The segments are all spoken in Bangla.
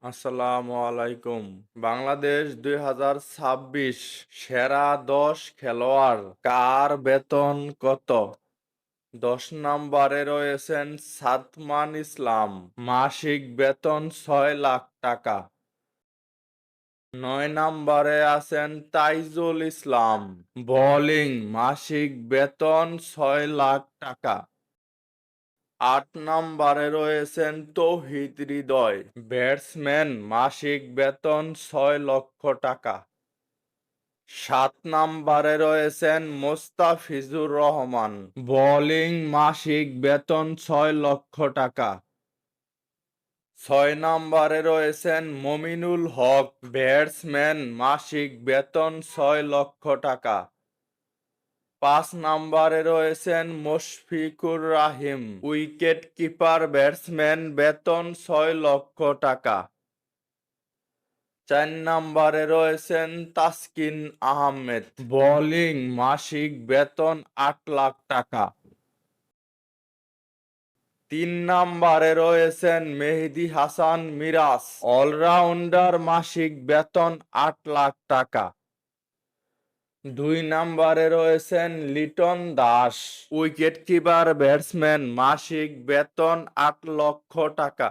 আসসালামু আলাইকুম। বাংলাদেশ ২০২৬ সেরা ১০ খেলোয়াড় কার বেতন কত? ১০ নম্বরে রয়েছেন সাদমান ইসলাম, মাসিক বেতন ৬ লাখ টাকা। ৯ নম্বরে আছেন তাইজুল ইসলাম, বোলিং, মাসিক বেতন ৬ লাখ টাকা। ৮ নম্বরে রয়েছেন তৌহিদ হৃদয়, ব্যাটসম্যান, মাসিক বেতন ৬ লক্ষ টাকা। ৭ নম্বরে রয়েছেন মোস্তাফিজুর রহমান, বোলিং, মাসিক বেতন ৬ লক্ষ টাকা। ৬ নম্বরে রয়েছেন মমিনুল হক, ব্যাটসম্যান, মাসিক বেতন ৬ লক্ষ টাকা। ৫ নম্বরে রয়েছেন Mushfiqur Rahim, wicket keeper, batsman, বেতন ৬ লক্ষ টাকা। ৪ নম্বরে রয়েছেন তাসকিন আহমেদ, বোলিং, মাসিক বেতন ৮ লাখ টাকা। ৩ নম্বরে রয়েছেন মেহেদী হাসান মিরাজ, অলরাউন্ডার, মাসিক বেতন ৮ লাখ টাকা। ২ নম্বরে রয়েছেন Liton Das, wicket keeper, batsman, মাসিক বেতন ৮ লক্ষ টাকা।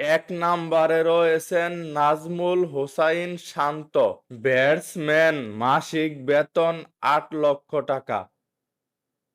১ নম্বরে রয়েছেন নাজমুল হোসাইন শান্ত, ব্যাটসম্যান, মাসিক বেতন ৮ লক্ষ টাকা।